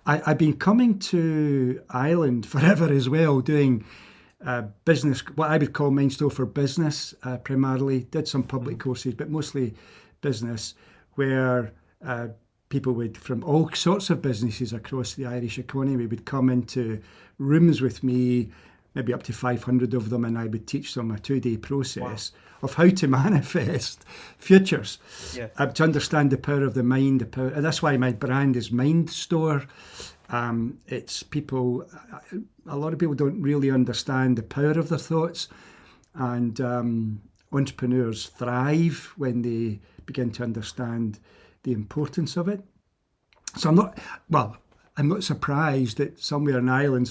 I've been coming to Ireland forever as well, doing business, what I would call Mindstore for business, primarily. Did some public courses, but mostly business, where people would, from all sorts of businesses across the Irish economy, would come into rooms with me, maybe up to 500 of them, and I would teach them a 2-day process of how to manifest futures, to understand the power of the mind, and that's why my brand is Mindstore. It's people, a lot of people don't really understand the power of their thoughts, and entrepreneurs thrive when they begin to understand the importance of it. So I'm not surprised that somewhere in Ireland,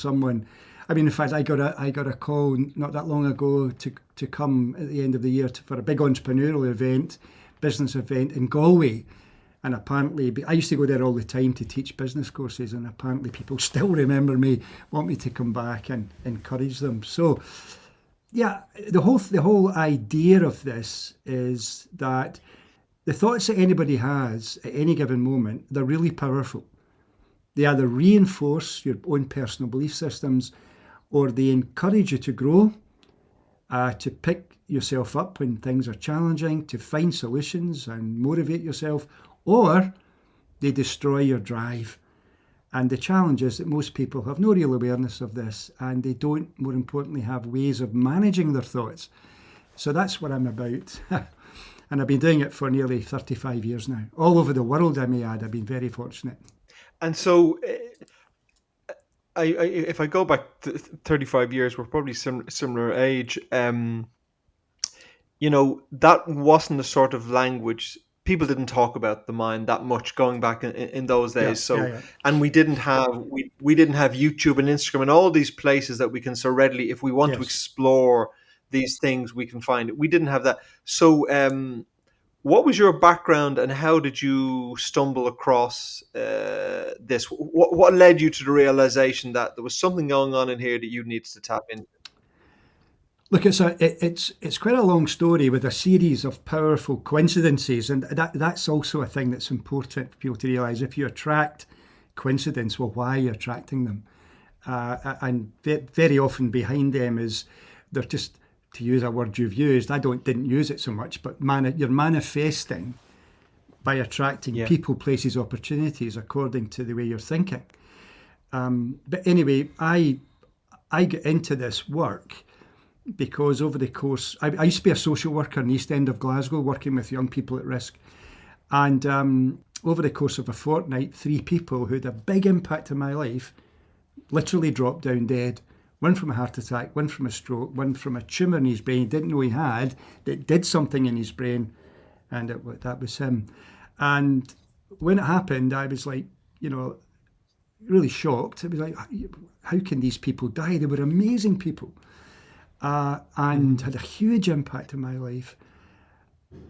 in fact, I got a call not that long ago to come at the end of the year for a big entrepreneurial event, business event in Galway. And apparently, I used to go there all the time to teach business courses, and apparently people still remember me, want me to come back and encourage them. So, yeah, the whole idea of this is that the thoughts that anybody has at any given moment, they're really powerful. They either reinforce your own personal belief systems, or they encourage you to grow, to pick yourself up when things are challenging, to find solutions and motivate yourself, or they destroy your drive. And the challenge is that most people have no real awareness of this, and they don't, more importantly, have ways of managing their thoughts. So that's what I'm about. And I've been doing it for nearly 35 years now. All over the world, I may add. I've been very fortunate. And so if I go back 35 years, we're probably similar age. That wasn't the sort of language. People didn't talk about the mind that much going back in those days. And we didn't have YouTube and Instagram and all these places that we can so readily, if we want to explore these things, we can find it. We didn't have that. So what was your background, and how did you stumble across this? What led you to the realization that there was something going on in here that you needed to tap into? Look, it's quite a long story with a series of powerful coincidences, and that's also a thing that's important for people to realise. If you attract coincidence, well, why are you attracting them? And very often behind them is they're just, to use a word you've used, I didn't use it so much, but you're manifesting by attracting people, places, opportunities according to the way you're thinking. But anyway, I get into this work because over the course, I used to be a social worker in the East End of Glasgow, working with young people at risk. And over the course of a fortnight, 3 people who had a big impact on my life literally dropped down dead. One from a heart attack, one from a stroke, one from a tumour in his brain he didn't know he had, that did something in his brain, and that was him. And when it happened, I was like, really shocked. It was like, how can these people die? They were amazing people. And had a huge impact on my life.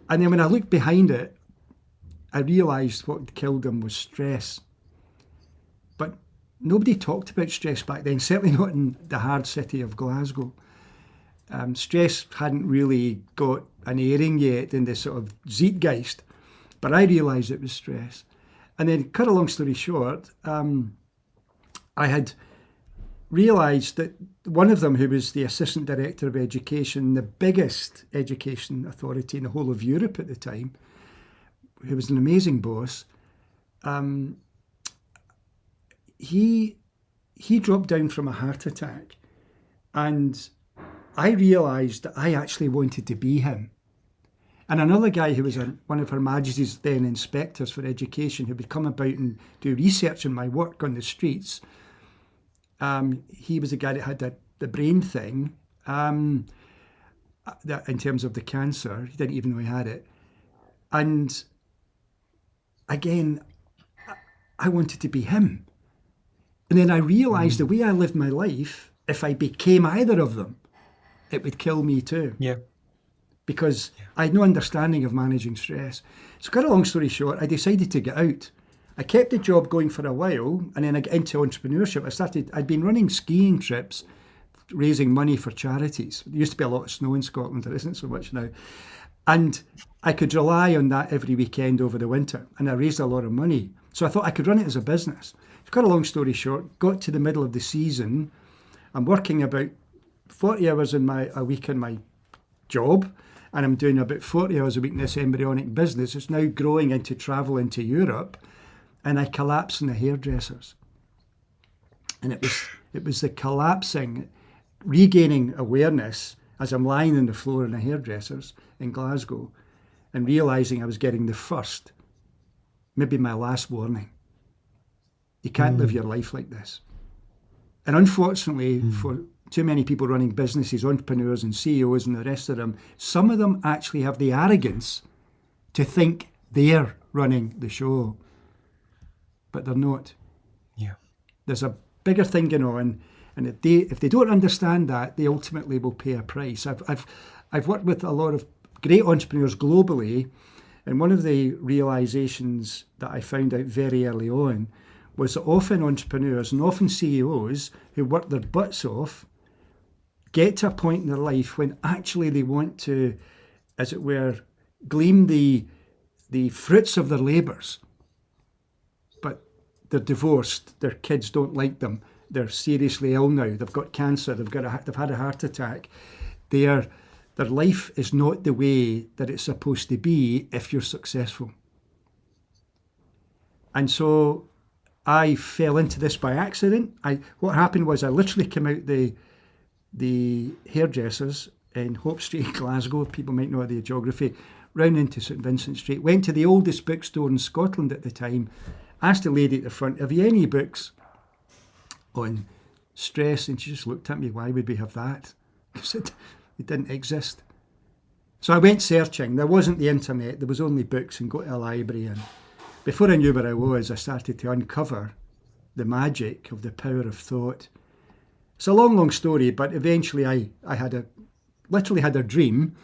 And then when I looked behind it, I realised what killed them was stress. But nobody talked about stress back then, certainly not in the hard city of Glasgow. Stress hadn't really got an airing yet in this sort of zeitgeist, but I realised it was stress. And then, cut a long story short, I had realised that one of them, who was the Assistant Director of Education, the biggest education authority in the whole of Europe at the time, who was an amazing boss, he dropped down from a heart attack. And I realised that I actually wanted to be him. And another guy who was one of Her Majesty's then inspectors for education, who would come about and do research on my work on the streets, he was the guy that had the brain thing, that in terms of the cancer. He didn't even know he had it. And again, I wanted to be him. And then I realised the way I lived my life, if I became either of them, it would kill me too. Yeah. Because I had no understanding of managing stress. So, cut a long story short, I decided to get out. I kept the job going for a while, and then I got into entrepreneurship. I'd been running skiing trips, raising money for charities. There used to be a lot of snow in Scotland, there isn't so much now. And I could rely on that every weekend over the winter, and I raised a lot of money. So I thought I could run it as a business. cut a long story short, got to the middle of the season. I'm working about 40 hours a week in my job, and I'm doing about 40 hours a week in this embryonic business. It's now growing into travel into Europe, and I collapse in the hairdressers. And it was the collapsing, regaining awareness as I'm lying on the floor in the hairdressers in Glasgow and realising I was getting the first, maybe my last warning. You can't live your life like this. And unfortunately, for too many people running businesses, entrepreneurs and CEOs and the rest of them, some of them actually have the arrogance to think they're running the show, but they're not. Yeah. There's a bigger thing going on, and if they don't understand that, they ultimately will pay a price. I've worked with a lot of great entrepreneurs globally, and one of the realizations that I found out very early on was that often entrepreneurs and often CEOs who work their butts off get to a point in their life when actually they want to, as it were, glean the fruits of their labours. But they're divorced, their kids don't like them, they're seriously ill now, they've got cancer, they've had a heart attack. Their life is not the way that it's supposed to be if you're successful. And so I fell into this by accident. What happened was I literally came out the hairdressers in Hope Street, Glasgow. People might know the geography. Round into St Vincent Street. Went to the oldest bookstore in Scotland at the time. Asked the lady at the front, "Have you any books on stress?" And she just looked at me. "Why would we have that?" I said, "It didn't exist." So I went searching. There wasn't the internet. There was only books, and go to a library. And before I knew where I was, I started to uncover the magic of the power of thought. It's a long story, but eventually I literally had a dream.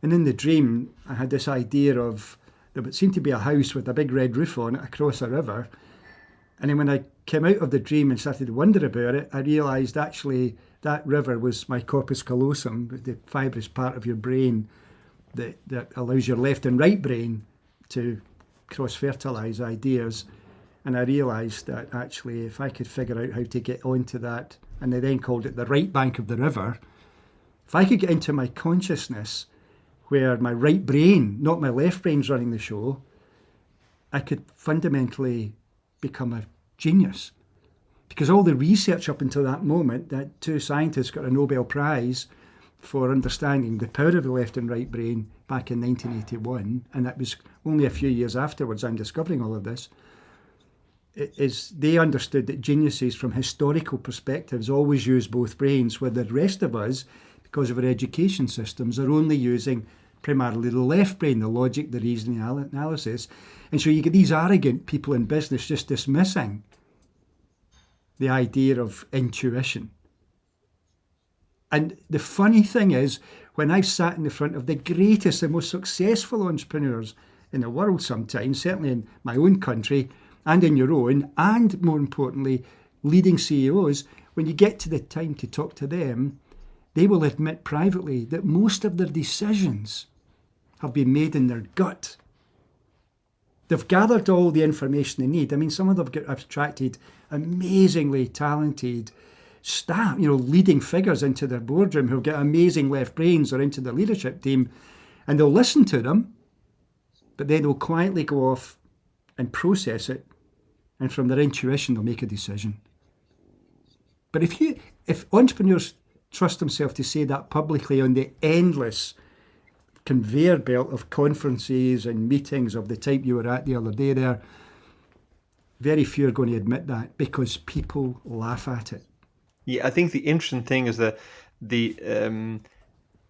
And in the dream, I had this idea of, there would seem to be a house with a big red roof on it across a river. And then when I came out of the dream and started to wonder about it, I realised actually that river was my corpus callosum, the fibrous part of your brain that allows your left and right brain to cross-fertilise ideas. And I realised that actually if I could figure out how to get onto that, and they then called it the right bank of the river, if I could get into my consciousness where my right brain, not my left brain's running the show, I could fundamentally become a genius. Because all the research up until that moment, that two scientists got a Nobel Prize for understanding the power of the left and right brain back in 1981, and that was only a few years afterwards I'm discovering all of this, is they understood that geniuses from historical perspectives always use both brains, where the rest of us, because of our education systems, are only using primarily the left brain, the logic, the reasoning, analysis. And so you get these arrogant people in business just dismissing the idea of intuition. And the funny thing is, when I've sat in the front of the greatest and most successful entrepreneurs in the world sometimes, certainly in my own country and in your own, and more importantly, leading CEOs, when you get to the time to talk to them, they will admit privately that most of their decisions have been made in their gut. They've gathered all the information they need. I mean, some of them have attracted amazingly talented staff, leading figures into their boardroom who've got amazing left brains or into their leadership team, and they'll listen to them, but then they'll quietly go off and process it, and from their intuition they'll make a decision. But if entrepreneurs trust themselves to say that publicly on the endless conveyor belt of conferences and meetings of the type you were at the other day there, very few are going to admit that because people laugh at it. Yeah, I think the interesting thing is that the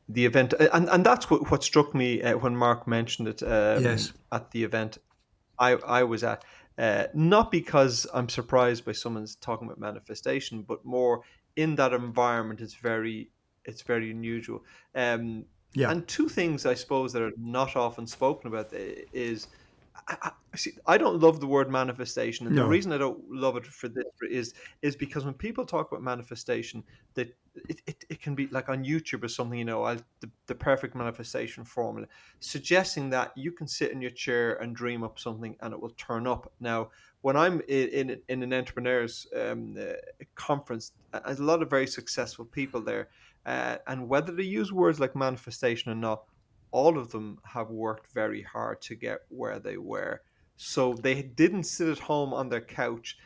event, and that's what struck me when Mark mentioned it Yes. at the event I was at. Not because I'm surprised by someone's talking about manifestation, but more in that environment, it's very unusual. Yeah. And two things I suppose that are not often spoken about is See, I don't love the word manifestation, and the No. reason I don't love it for this is because when people talk about manifestation, that it can be like on YouTube or something, the perfect manifestation formula, suggesting that you can sit in your chair and dream up something and it will turn up. Now, when I'm in an entrepreneurs conference, there's a lot of very successful people there, and whether they use words like manifestation or not, all of them have worked very hard to get where they were. So they didn't sit at home on their couch,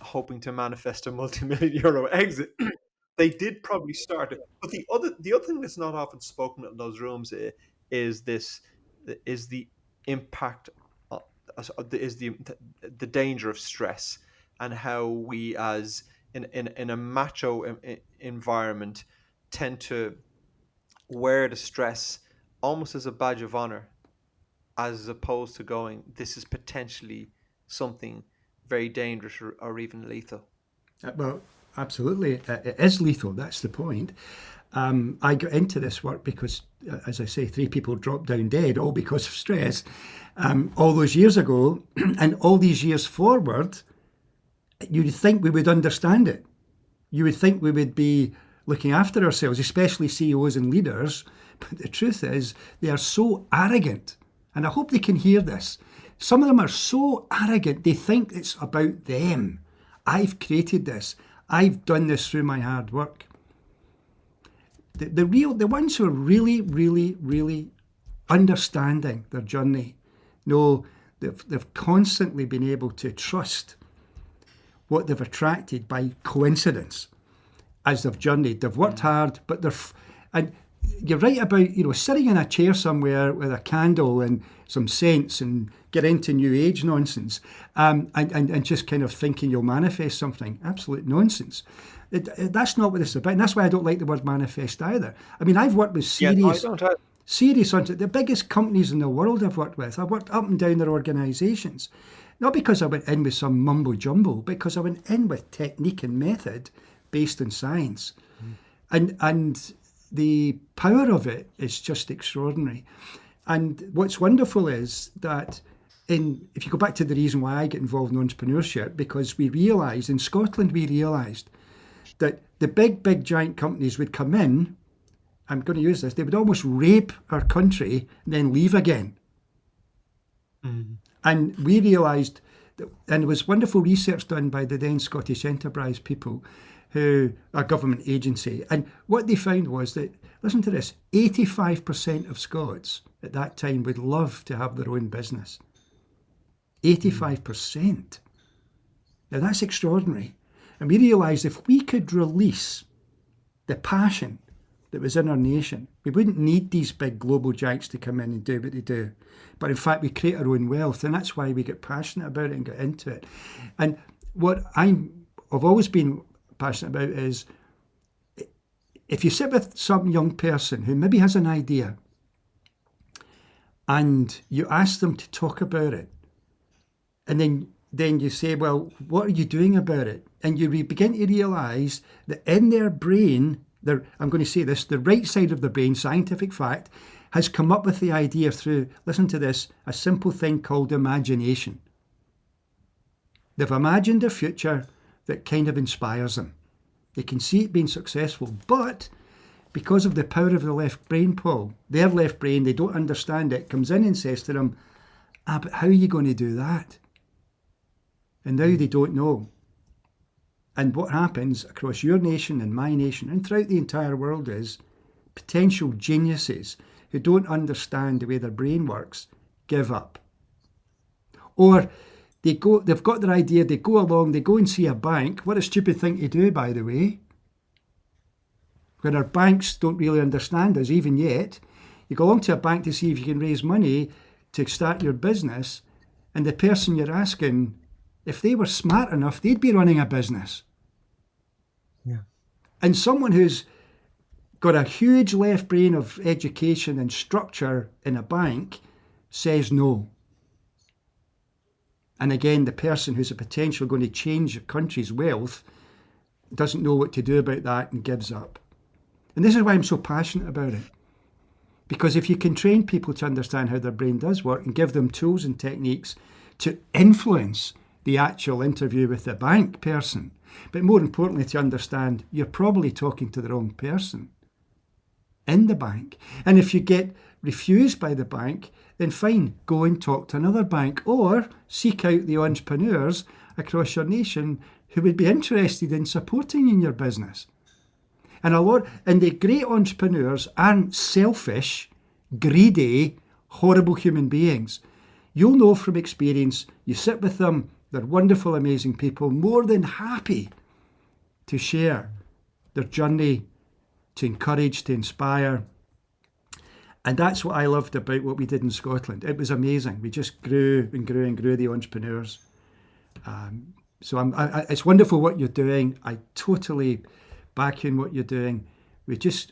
hoping to manifest a multi-million euro exit. They did probably start it, but the other thing that's not often spoken in those rooms is this is the impact, is the danger of stress, and how we, as in a macho environment, tend to wear the stress almost as a badge of honor, as opposed to going, this is potentially something very dangerous, or even lethal. Well, absolutely. It is lethal. That's the point. I got into this work because, as I say, 3 people dropped down dead, all because of stress, all those years ago. And all these years forward, you'd think we would understand it. You would think we would be looking after ourselves, especially CEOs and leaders. But the truth is, they are so arrogant. And I hope they can hear this. Some of them are so arrogant, they think it's about them. I've created this. I've done this through my hard work. The ones who are really, really, really understanding their journey know they've constantly been able to trust what they've attracted by coincidence as they've journeyed. They've worked hard, but and you're right about, sitting in a chair somewhere with a candle and some scents and get into new age nonsense, and just kind of thinking you'll manifest something. Absolute nonsense. That's not what this is about. And that's why I don't like the word manifest either. I mean, I've worked with serious the biggest companies in the world I've worked with. I've worked up and down their organisations. Not because I went in with some mumbo jumbo, because I went in with technique and method based on science. And the power of it is just extraordinary. And what's wonderful is that if you go back to the reason why I get involved in entrepreneurship, because in Scotland we realised that the big giant companies would come in, I'm going to use this, they would almost rape our country and then leave again. And we realised that, and there was wonderful research done by the then Scottish Enterprise people, who are a government agency. And what they found was that, listen to this, 85% of Scots at that time would love to have their own business. 85%. Now that's extraordinary. And we realised if we could release the passion that was in our nation, we wouldn't need these big global giants to come in and do what they do. But in fact, we create our own wealth, and that's why we get passionate about it and get into it. And what I've always been passionate about is, if you sit with some young person who maybe has an idea and you ask them to talk about it, and then you say, well, what are you doing about it? And you begin to realise that in their brain, I'm going to say this, the right side of the brain, scientific fact, has come up with the idea through, listen to this, a simple thing called imagination. They've imagined a future that kind of inspires them. They can see it being successful, but because of the power of the left brain, Paul, their left brain, they don't understand it, comes in and says to them, but how are you going to do that? And now they don't know. And what happens across your nation and my nation and throughout the entire world is potential geniuses who don't understand the way their brain works give up. Or they've got their idea, they go along, they go and see a bank. What a stupid thing to do, by the way. Where our banks don't really understand us even yet. You go along to a bank to see if you can raise money to start your business, and the person you're asking, if they were smart enough, they'd be running a business. Yeah. And someone who's got a huge left brain of education and structure in a bank says no. And again, the person who's a potential going to change a country's wealth doesn't know what to do about that and gives up. And this is why I'm so passionate about it. Because if you can train people to understand how their brain does work and give them tools and techniques to influence the actual interview with the bank person, but more importantly to understand you're probably talking to the wrong person in the bank. And if you get refused by the bank, then fine, go and talk to another bank or seek out the entrepreneurs across your nation who would be interested in supporting you in your business. And the great entrepreneurs aren't selfish, greedy, horrible human beings. You'll know from experience, you sit with them, they're wonderful, amazing people, more than happy to share their journey, to encourage, to inspire. And that's what I loved about what we did in Scotland. It was amazing. We just grew and grew and grew the entrepreneurs. So it's wonderful what you're doing. I totally back in what you're doing.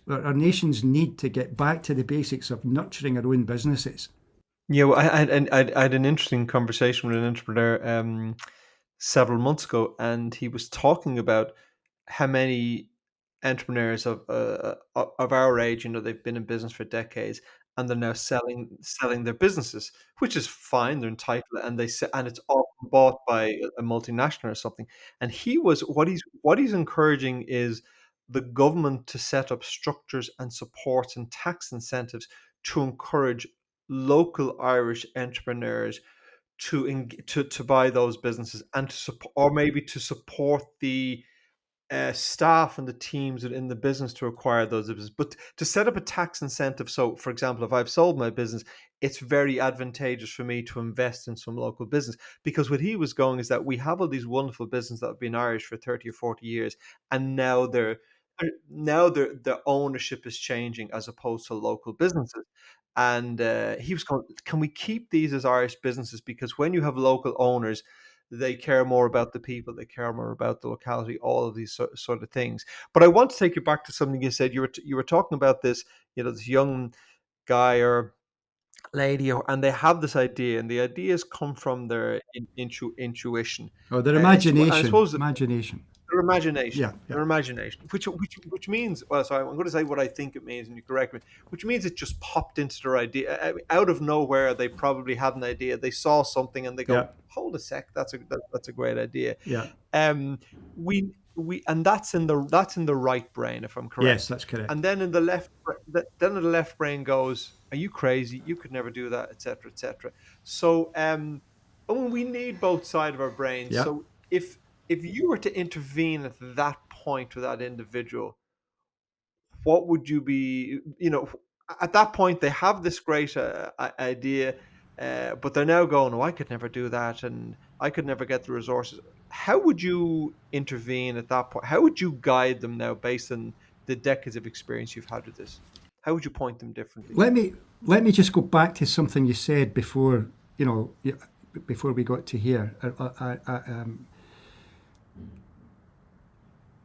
Our nations need to get back to the basics of nurturing our own businesses. Yeah, well, I had an interesting conversation with an entrepreneur several months ago, and he was talking about how many entrepreneurs of our age, they've been in business for decades, and they're now selling their businesses, which is fine. They're entitled, and it's often bought by a multinational or something. And what he's encouraging is the government to set up structures and supports and tax incentives to encourage local Irish entrepreneurs to buy those businesses and to support, or maybe to support the staff and the teams in the business to acquire those businesses, but to set up a tax incentive. So, for example, if I've sold my business, it's very advantageous for me to invest in some local business, because what he was going is that we have all these wonderful businesses that have been Irish for 30 or 40 years, and now the ownership is changing as opposed to local businesses. And he was going, can we keep these as Irish businesses? Because when you have local owners, they care more about the people, they care more about the locality, all of these sort of things. But I want to take you back to something you said. You were talking about this, this young guy or lady, and they have this idea, and the ideas come from their intuition. Or their imagination. I suppose imagination. Their imagination. Yeah. Their imagination. Which means, well, sorry, I'm going to say what I think it means, and you correct me. Which means it just popped into their idea out of nowhere. They probably had an idea. They saw something, and they go, "Hold a sec, that's a great idea." Yeah. And that's in the right brain, if I'm correct. Yes, that's correct. And then in the left brain goes, "Are you crazy? You could never do that," etc., etc. So, we need both sides of our brains. Yeah. So if you were to intervene at that point with that individual, what would you be? At that point, they have this great idea, but they're now going, "Oh, I could never do that, and I could never get the resources." How would you intervene at that point? How would you guide them now, based on the decades of experience you've had with this? How would you point them differently? Let me just go back to something you said before. Before we got to here.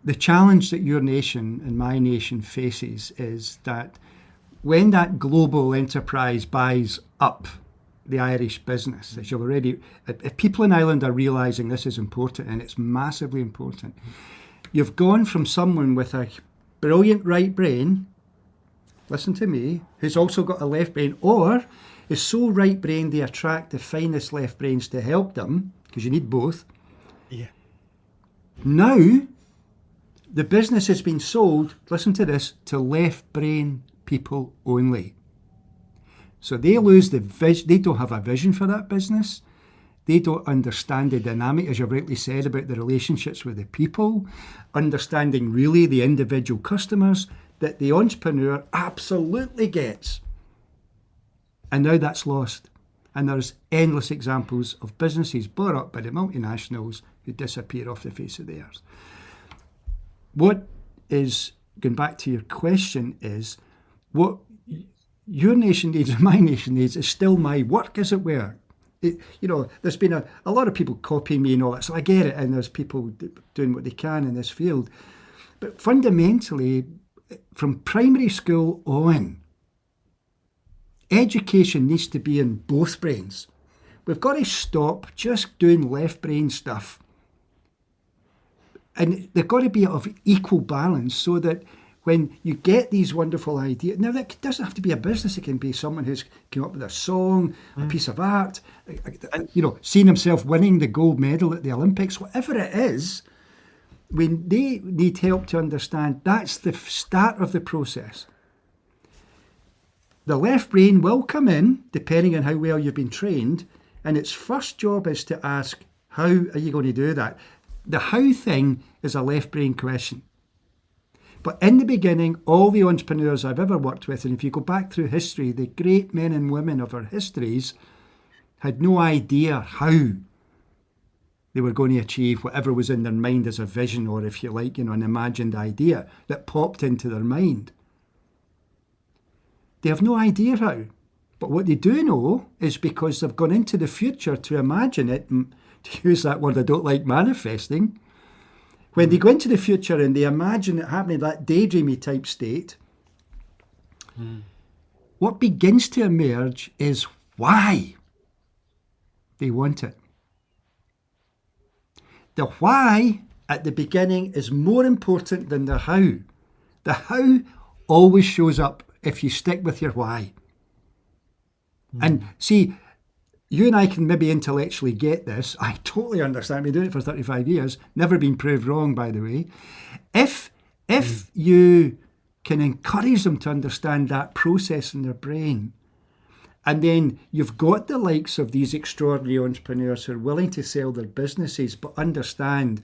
The challenge that your nation and my nation faces is that when that global enterprise buys up the Irish business, as you've already, if people in Ireland are realising this is important, and it's massively important, you've gone from someone with a brilliant right brain, listen to me, who's also got a left brain, or is so right brained they attract the finest left brains to help them, because you need both. Yeah. Now, the business has been sold, listen to this, to left brain people only. So they lose the vision, they don't have a vision for that business. They don't understand the dynamic, as you've rightly said, about the relationships with the people, understanding really the individual customers that the entrepreneur absolutely gets. And now that's lost. And there's endless examples of businesses bought up by the multinationals who disappear off the face of the earth. What is, going back to your question, is what your nation needs and my nation needs is still my work, as it were. There's been a lot of people copying me and all that, so I get it, and there's people doing what they can in this field. But fundamentally, from primary school on, education needs to be in both brains. We've got to stop just doing left brain stuff. And they've got to be of equal balance, so that when you get these wonderful ideas, now that doesn't have to be a business, it can be someone who's come up with a song, a piece of art, seeing himself winning the gold medal at the Olympics, whatever it is, when they need help to understand that's the start of the process. The left brain will come in, depending on how well you've been trained, and its first job is to ask, how are you going to do that? The how thing is a left brain question. But in the beginning, all the entrepreneurs I've ever worked with, and if you go back through history, the great men and women of our histories had no idea how they were going to achieve whatever was in their mind as a vision, or if you like, an imagined idea that popped into their mind. They have no idea how. But what they do know is because they've gone into the future to imagine it, and to use that word I don't like, manifesting. When they go into the future and they imagine it happening, that daydreamy type state, what begins to emerge is why they want it. The why at the beginning is more important than the how. The how always shows up if you stick with your why. And see, you and I can maybe intellectually get this. I totally understand. I've been doing it for 35 years. Never been proved wrong, by the way. If you can encourage them to understand that process in their brain, and then you've got the likes of these extraordinary entrepreneurs who are willing to sell their businesses, but understand,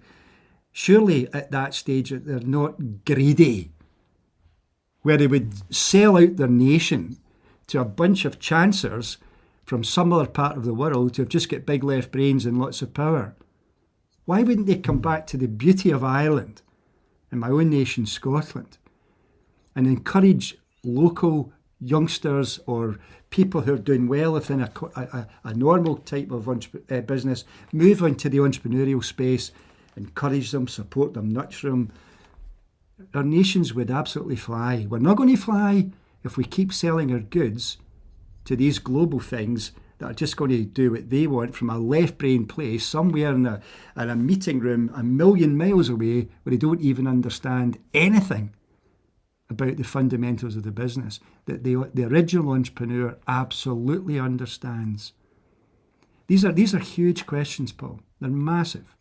surely at that stage, that they're not greedy, where they would sell out their nation to a bunch of chancers from some other part of the world who have just got big left brains and lots of power. Why wouldn't they come back to the beauty of Ireland and my own nation, Scotland, and encourage local youngsters or people who are doing well within a normal type of business, move into the entrepreneurial space, encourage them, support them, nurture them? Our nations would absolutely fly. We're not going to fly if we keep selling our goods to these global things that are just going to do what they want from a left brain place somewhere in a meeting room a million miles away, where they don't even understand anything about the fundamentals of the business that the original entrepreneur absolutely understands. These are huge questions, Paul. They're massive.